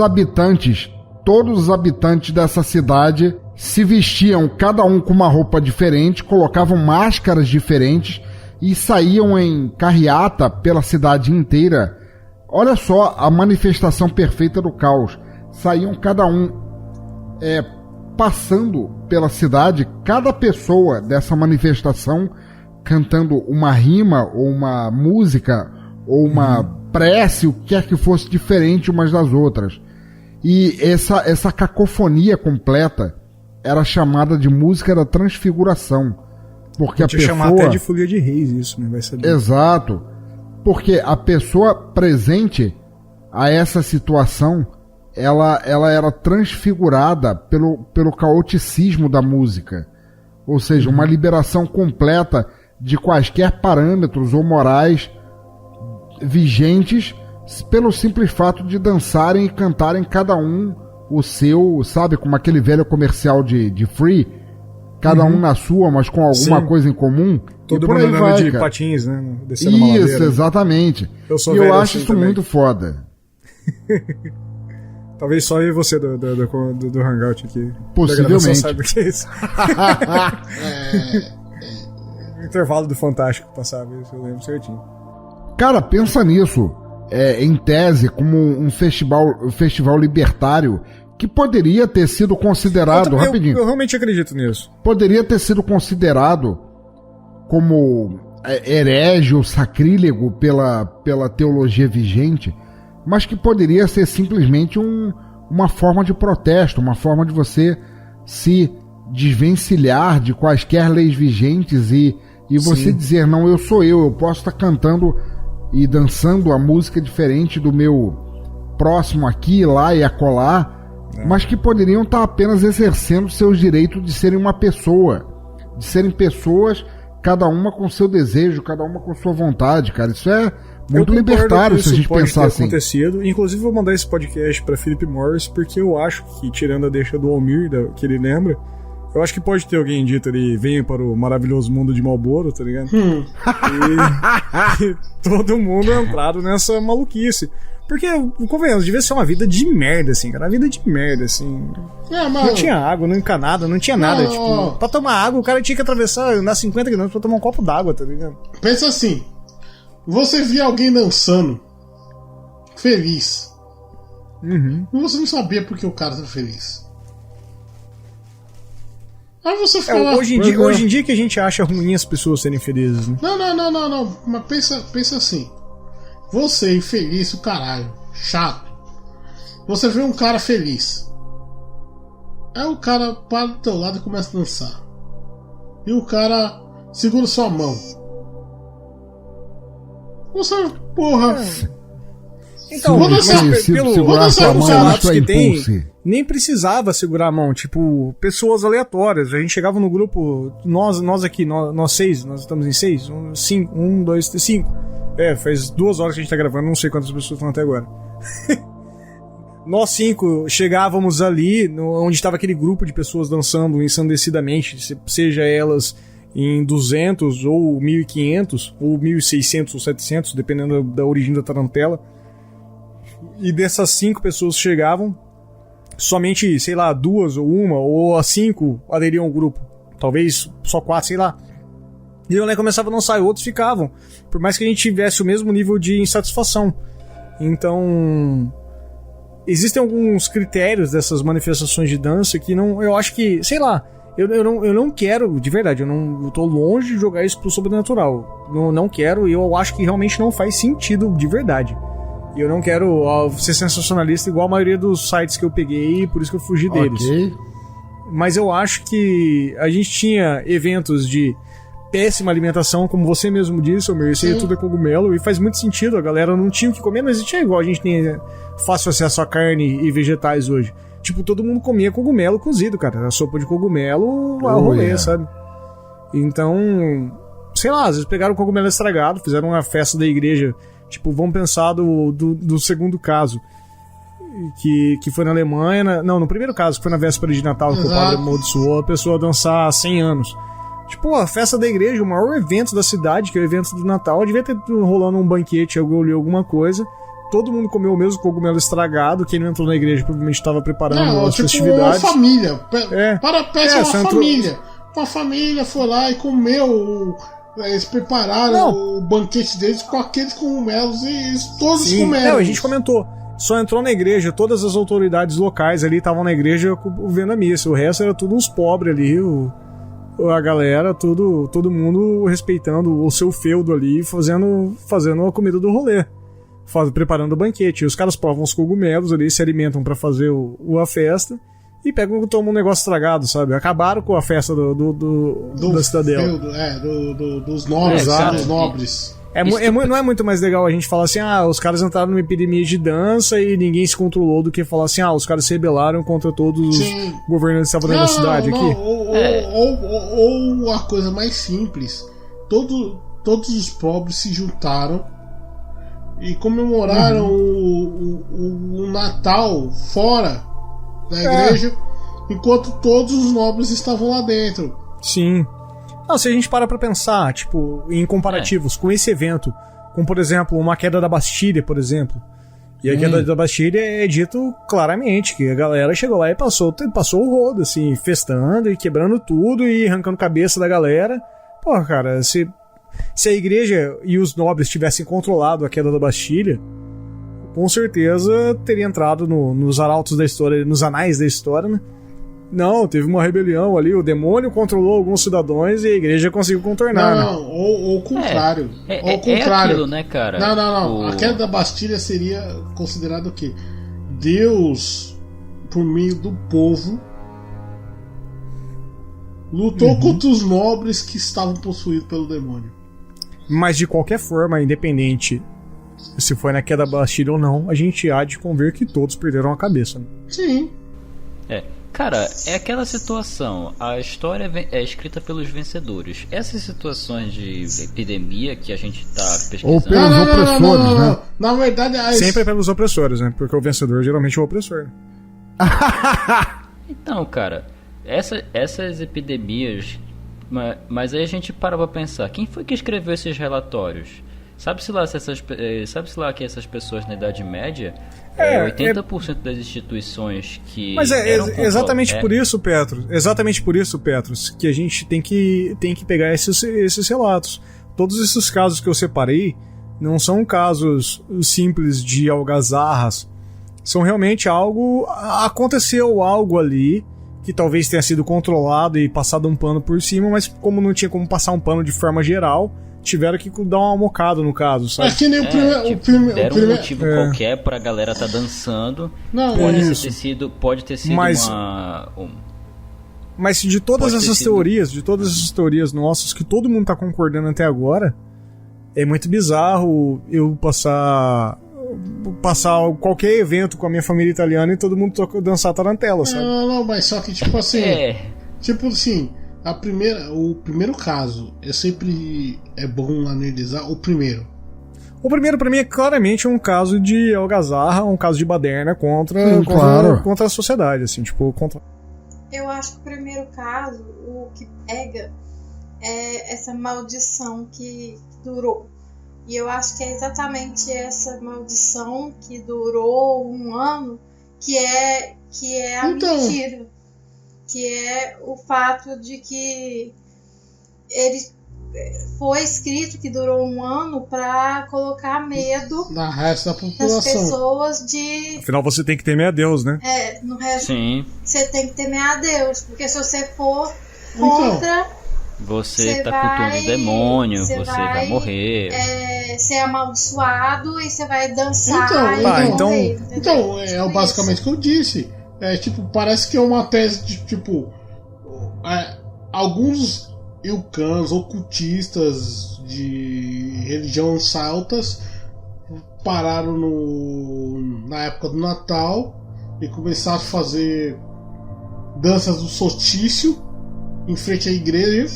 habitantes dessa cidade se vestiam, cada um com uma roupa diferente, colocavam máscaras diferentes e saíam em carreata pela cidade inteira. Olha só a manifestação perfeita do caos. Saíam cada um passando pela cidade, cada pessoa dessa manifestação cantando uma rima ou uma música ou uma prece, o que quer que fosse diferente umas das outras. E essa cacofonia completa era chamada de música da transfiguração. Porque a pessoa... chamar até de folia de reis isso, né? Vai saber. Exato. Porque a pessoa presente a essa situação, ela era transfigurada pelo caoticismo da música. Ou seja, uma liberação completa de quaisquer parâmetros ou morais vigentes pelo simples fato de dançarem e cantarem cada um o seu, sabe, como aquele velho comercial de Free, cada um na sua, mas com alguma coisa em comum. Todo mundo andando de patins, né? Descendo uma ladeira. Isso, exatamente. Eu acho isso também muito foda. Talvez só eu e você do Hangout aqui. Possivelmente. Sabe o que é isso? No intervalo do Fantástico passava isso, eu lembro certinho. Cara, pensa nisso. Em tese, como um festival libertário que poderia ter sido considerado... rapidinho. Eu realmente acredito nisso. Poderia ter sido considerado como herege ou sacrílego pela teologia vigente, mas que poderia ser simplesmente uma forma de protesto, uma forma de você se desvencilhar de quaisquer leis vigentes e você dizer, não, eu sou eu posso estar cantando e dançando a música diferente do meu próximo aqui, lá e acolá, mas que poderiam estar apenas exercendo seus direitos de serem uma pessoa, de serem pessoas, cada uma com seu desejo, cada uma com sua vontade, cara. Isso é muito libertário se a gente pensar assim. Acontecido. Inclusive, vou mandar esse podcast para Philip Morris, porque eu acho que, tirando a deixa do Almir, que ele lembra, eu acho que pode ter alguém dito ali, venha para o maravilhoso mundo de Marlboro, tá ligado? E todo mundo entrado nessa maluquice. Porque, convenhamos, devia ser uma vida de merda, assim, cara. Uma vida de merda, assim. Não tinha água, não encanada, não tinha nada. Tipo, pra tomar água, o cara tinha que atravessar, andar 50 km pra tomar um copo d'água, tá ligado? Pensa assim, você via alguém dançando, feliz, e você não sabia por que o cara tá feliz. Aí você fica lá, hoje em dia que a gente acha ruim as pessoas serem felizes, né? Não. Mas pensa assim. Você infeliz, o caralho, chato. Você vê um cara feliz. Aí o cara para do teu lado e começa a dançar. E o cara segura sua mão. Você, porra. Então, vou dançar pelos relatos que tem, nem precisava segurar a mão. Tipo, pessoas aleatórias. A gente chegava no grupo, nós aqui, nós 6, nós estamos em 6, 5, 1, 2, 3, 5. Faz 2 horas que a gente tá gravando, não sei quantas pessoas estão até agora. Nós 5 chegávamos ali, onde estava aquele grupo de pessoas dançando ensandecidamente, seja elas em 200 ou 1.500 ou 1.600 ou 700, dependendo da origem da tarantela. E dessas 5 pessoas chegavam, somente, sei lá, 2 ou 1 ou as 5 aderiam ao grupo. Talvez só 4, sei lá. E eu começava a dançar e outros ficavam. Por mais que a gente tivesse o mesmo nível de insatisfação. Então, existem alguns critérios dessas manifestações de dança que não... Eu acho que, sei lá, eu não quero, de verdade, eu tô longe de jogar isso pro sobrenatural. Não quero, e eu acho que realmente não faz sentido de verdade. E eu não quero ser sensacionalista igual a maioria dos sites que eu peguei, por isso que eu fugi deles. Mas eu acho que a gente tinha eventos de péssima alimentação, como você mesmo disse, Almir, isso aí tudo é cogumelo, e faz muito sentido, a galera não tinha o que comer, mas tinha igual a gente tem fácil acesso a carne e vegetais hoje. tipo, todo mundo comia cogumelo cozido, cara. Era sopa de cogumelo ao rolê, sabe? Então, sei lá, às vezes pegaram o cogumelo estragado, fizeram uma festa da igreja. Tipo, vamos pensar do segundo caso, que foi na Alemanha. Não, no primeiro caso, que foi na véspera de Natal, que o padre amaldiçoou a pessoa a dançar há 100 anos. Tipo, a festa da igreja, o maior evento da cidade, que é o evento do Natal, devia ter rolando um banquete, alguma coisa. Todo mundo comeu o mesmo cogumelo estragado. Quem não entrou na igreja provavelmente estava preparando as festividades. Uma família. Família. Uma família foi lá e comeu. Eles prepararam o banquete deles com aqueles cogumelos e todos comeram. A gente comentou. Só entrou na igreja, todas as autoridades locais ali estavam na igreja vendo a missa. O resto era tudo uns pobres ali. A galera, todo mundo respeitando o seu feudo ali, fazendo a comida do rolê. Preparando o banquete. E os caras provam os cogumelos ali, se alimentam pra fazer a festa e pegam e tomam um negócio estragado, sabe? Acabaram com a festa da cidadela. Dos nobres, dos nobres. Não é muito mais legal a gente falar assim, os caras entraram numa epidemia de dança e ninguém se controlou, do que falar assim, os caras se rebelaram contra todos os governantes que estavam dentro da cidade aqui. Ou a coisa mais simples, todos os pobres se juntaram e comemoraram o Natal fora da igreja, enquanto todos os nobres estavam lá dentro. Sim. Não, se a gente para pra pensar, tipo, em comparativos com esse evento, como, por exemplo, uma queda da Bastilha, por exemplo. E a queda da Bastilha é dito claramente que a galera chegou lá e passou o rodo, assim, festando e quebrando tudo e arrancando cabeça da galera. Porra, cara, se a igreja e os nobres tivessem controlado a queda da Bastilha, com certeza teria entrado nos arautos da história, nos anais da história, né? Não, teve uma rebelião ali, o demônio controlou alguns cidadãos e a igreja conseguiu contornar. Não, ou o contrário. Ou o contrário. Aquilo, né, cara? Não. A queda da Bastilha seria considerado o quê? Deus, por meio do povo, lutou contra os nobres que estavam possuídos pelo demônio. Mas de qualquer forma, independente se foi na queda da Bastilha ou não, a gente há de conver que todos perderam a cabeça. Né? Sim. Cara, é aquela situação, a história é escrita pelos vencedores. Essas situações de epidemia que a gente tá pesquisando... Ou pelos opressores, né? Na verdade... Sempre é pelos opressores, né? Porque o vencedor geralmente é o opressor. Então, cara, essas epidemias... Mas aí a gente para pra pensar, quem foi que escreveu esses relatórios? Sabe-se lá que essas pessoas na Idade Média, 80% das instituições que... Mas exatamente por isso, Petros, que a gente tem que pegar esses relatos. Todos esses casos que eu separei não são casos simples de algazarras. São realmente aconteceu algo ali que talvez tenha sido controlado e passado um pano por cima, mas como não tinha como passar um pano de forma geral, tiveram que dar uma mocada no caso, sabe? É que nem deram um motivo qualquer pra galera tá dançando. Pode ter sido Mas de todas essas teorias nossas que todo mundo tá concordando até agora, é muito bizarro eu passar qualquer evento com a minha família italiana e todo mundo dançar tarantela, sabe? Não, mas só que tipo assim... Tipo assim... O primeiro caso, sempre é bom analisar o primeiro. O primeiro, pra mim, é claramente um caso de algazarra, um caso de baderna contra a sociedade, assim, tipo, contra... Eu acho que o primeiro caso, o que pega é essa maldição que durou. E eu acho que é exatamente essa maldição que durou 1 ano que é a mentira. Que é o fato de que ele foi escrito que durou 1 ano para colocar medo na resto da população. Das pessoas de... Afinal, você tem que temer a Deus, né? No resto, sim. Você tem que temer a Deus, porque se você for contra... Você tá cultuando o demônio, você vai morrer. Ser amaldiçoado e você vai dançar Então, basicamente o que eu disse. Parece que é uma tese de, alguns ilcanos, ocultistas de religião celtas pararam na época do Natal e começar a fazer danças do solstício em frente à igreja.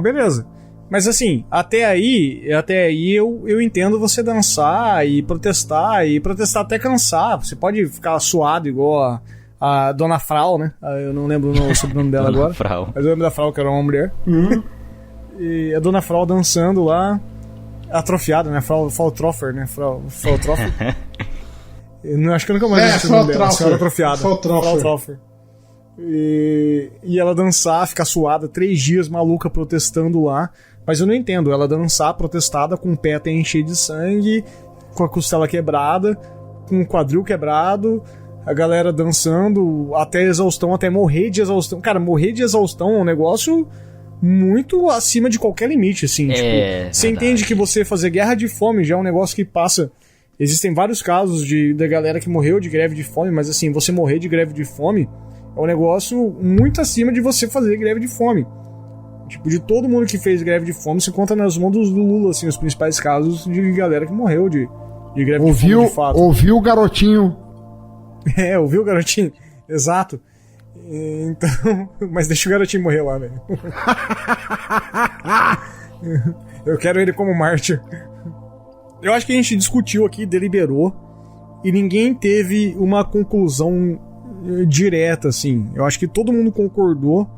Beleza. Mas assim, até aí eu entendo você dançar e protestar até cansar. Você pode ficar suado igual a Dona Frau, né? Eu não lembro o sobrenome dela agora. Frau. Mas eu lembro da Frau, que era uma mulher. E a Dona Frau dançando lá, atrofiada, né? Frau Troffer, né? Frau Troffer. Acho que eu nunca mais vi o nome dela. A senhora atrofiada. Frau Troffer. E ela dançar, ficar suada, 3 dias maluca protestando lá. Mas eu não entendo ela dançar protestada com o pé até encher de sangue, com a costela quebrada, com o quadril quebrado, a galera dançando até exaustão, até morrer de exaustão. Cara, morrer de exaustão é um negócio muito acima de qualquer limite, assim. Você entende que você fazer guerra de fome já é um negócio que passa... Existem vários casos da galera que morreu de greve de fome, mas assim, você morrer de greve de fome é um negócio muito acima de você fazer greve de fome. Tipo, de todo mundo que fez greve de fome, se conta nas mãos do Lula, assim, os principais casos de galera que morreu de greve de fome, de fato. Ouviu o garotinho. Ouviu o garotinho, exato. Então, mas deixa o garotinho morrer lá, velho. Eu quero ele como mártir. Eu acho que a gente discutiu aqui, deliberou, e ninguém teve uma conclusão direta, assim. Eu acho que todo mundo concordou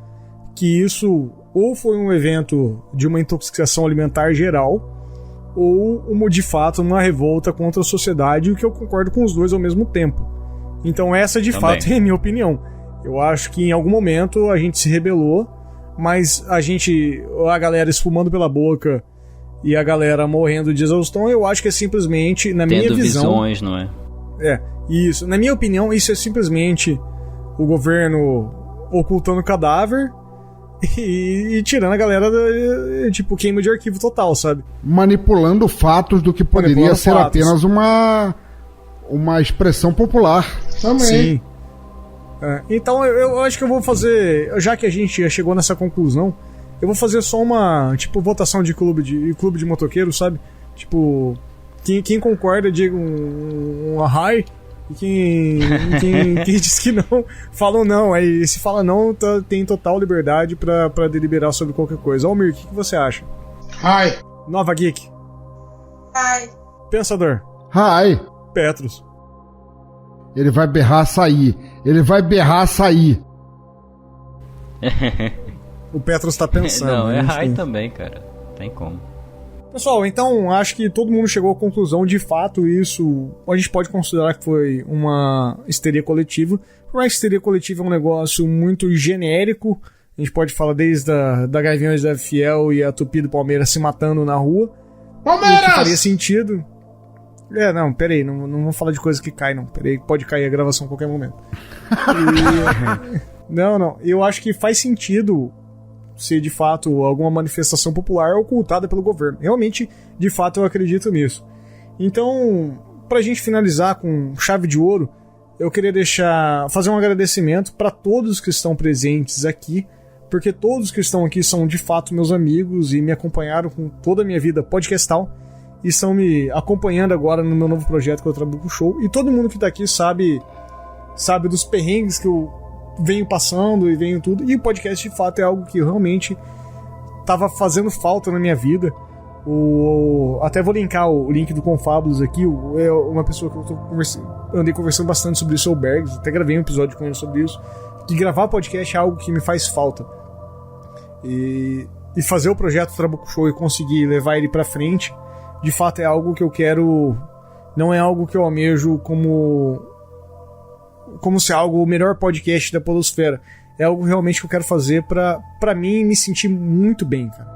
que isso ou foi um evento de uma intoxicação alimentar geral, ou de fato uma revolta contra a sociedade, o que eu concordo com os dois ao mesmo tempo. Então essa de fato é a minha opinião. Eu acho que em algum momento a gente se rebelou, mas a galera esfumando pela boca e a galera morrendo de exaustão, eu acho que é simplesmente, na minha visão... Tendo visões, não é? Isso. Na minha opinião, isso é simplesmente o governo ocultando cadáver e tirando a galera, tipo, queima de arquivo total, sabe? Manipulando fatos do que poderia ser apenas uma expressão popular. Também. Sim. Então eu acho que eu vou fazer, já que a gente já chegou nessa conclusão, eu vou fazer só uma, tipo, votação de clube de motoqueiros, sabe? Tipo, quem concorda diga um hi, e quem diz que não, fala não. Aí se fala não, tem total liberdade pra deliberar sobre qualquer coisa. Almir, o que você acha? Hi. Nova Geek. Hi. Pensador. Hi. Petros. Ele vai berrar açaí. O Petros tá pensando. Não, é high também, cara. Tem como. Pessoal, então acho que todo mundo chegou à conclusão. De fato, isso a gente pode considerar que foi uma histeria coletiva. Por mais que histeria coletiva é um negócio muito genérico, a gente pode falar desde da Gaviões da Fiel e a Tupi do Palmeiras se matando na rua. Palmeiras! O que faria sentido. Não, peraí, não vamos falar de coisa que cai, não. Peraí, pode cair a gravação a qualquer momento. Não, eu acho que faz sentido ser de fato alguma manifestação popular ocultada pelo governo. Realmente, de fato, eu acredito nisso. Então, pra gente finalizar com chave de ouro, eu queria fazer um agradecimento para todos que estão presentes aqui, porque todos que estão aqui são de fato meus amigos e me acompanharam com toda a minha vida podcastal e estão me acompanhando agora no meu novo projeto que é o Trabuco Show. E todo mundo que tá aqui sabe dos perrengues que eu venho passando e venho tudo. E o podcast, de fato, é algo que realmente tava fazendo falta na minha vida. Até vou linkar o link do Confábulos aqui. É uma pessoa que eu andei conversando bastante sobre isso, o Bergs. Até gravei um episódio com ele sobre isso. Que gravar podcast é algo que me faz falta. E fazer o projeto Trabuco Show e conseguir levar ele pra frente, de fato é algo que eu quero. Não é algo que eu almejo como se algo o melhor podcast da podosfera. É algo realmente que eu quero fazer pra mim me sentir muito bem, cara.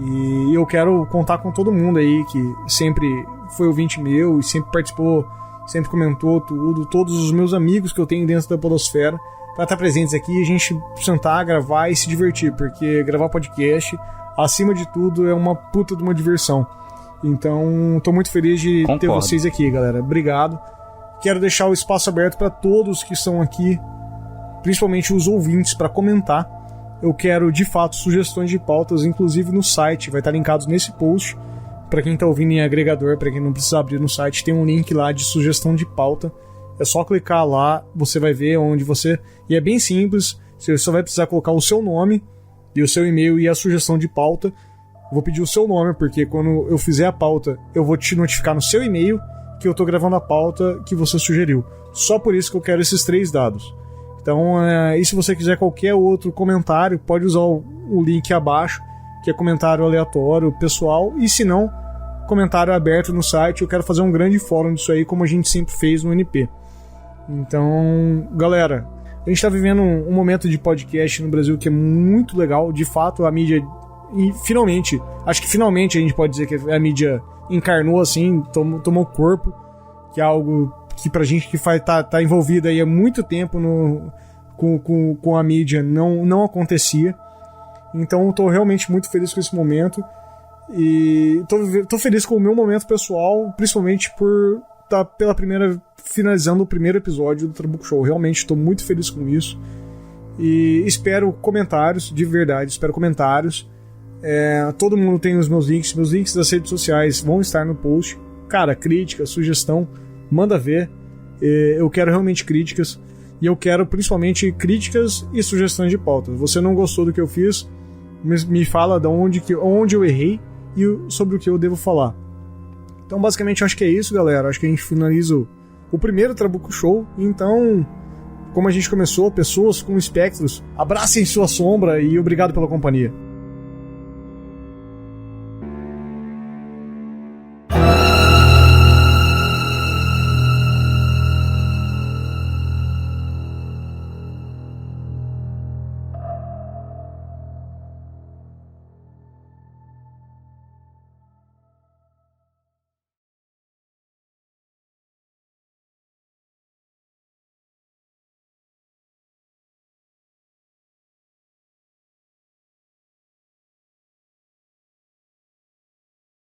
E eu quero contar com todo mundo aí que sempre foi ouvinte meu e sempre participou, sempre comentou tudo, todos os meus amigos que eu tenho dentro da podosfera, pra estar presentes aqui e a gente sentar, gravar e se divertir, porque gravar podcast, acima de tudo, é uma puta de uma diversão. Então, tô muito feliz de ter vocês aqui, galera. Obrigado. Quero deixar o espaço aberto para todos que estão aqui, principalmente os ouvintes, para comentar. Eu quero, de fato, sugestões de pautas, inclusive no site, vai estar linkado nesse post, Pra quem tá ouvindo em agregador, pra quem não precisa abrir no site, tem um link lá de sugestão de pauta. É só clicar lá, você vai ver onde você... E é bem simples, você só vai precisar colocar o seu nome e o seu e-mail e a sugestão de pauta. Vou pedir o seu nome, porque quando eu fizer a pauta, eu vou te notificar no seu e-mail que eu tô gravando a pauta que você sugeriu. Só por isso que eu quero esses 3 dados. Então, e se você quiser qualquer outro comentário, pode usar o link abaixo, que é comentário aleatório, pessoal, e se não, comentário aberto no site. Eu quero fazer um grande fórum disso aí, como a gente sempre fez no NP. Então, galera, a gente tá vivendo um momento de podcast no Brasil que é muito legal. De fato, a mídia, e finalmente, acho que finalmente a gente pode dizer que a mídia encarnou assim, tomou corpo, que é algo que pra gente que tá envolvido aí há muito tempo com a mídia não acontecia. Então eu tô realmente muito feliz com esse momento e tô feliz com o meu momento pessoal, principalmente por estar finalizando o primeiro episódio do Trabuco Show. Realmente tô muito feliz com isso e espero comentários, de verdade, espero comentários. Todo mundo tem os meus links das redes sociais vão estar no post. Cara, crítica, sugestão, manda ver. Eu quero realmente críticas. E eu quero principalmente críticas e sugestões de pautas. Você não gostou do que eu fiz, me fala de onde eu errei e sobre o que eu devo falar. Então basicamente eu acho que é isso, galera. Acho que a gente finaliza o primeiro Trabuco Show. Então, como a gente começou, pessoas com espectros, abracem sua sombra e obrigado pela companhia.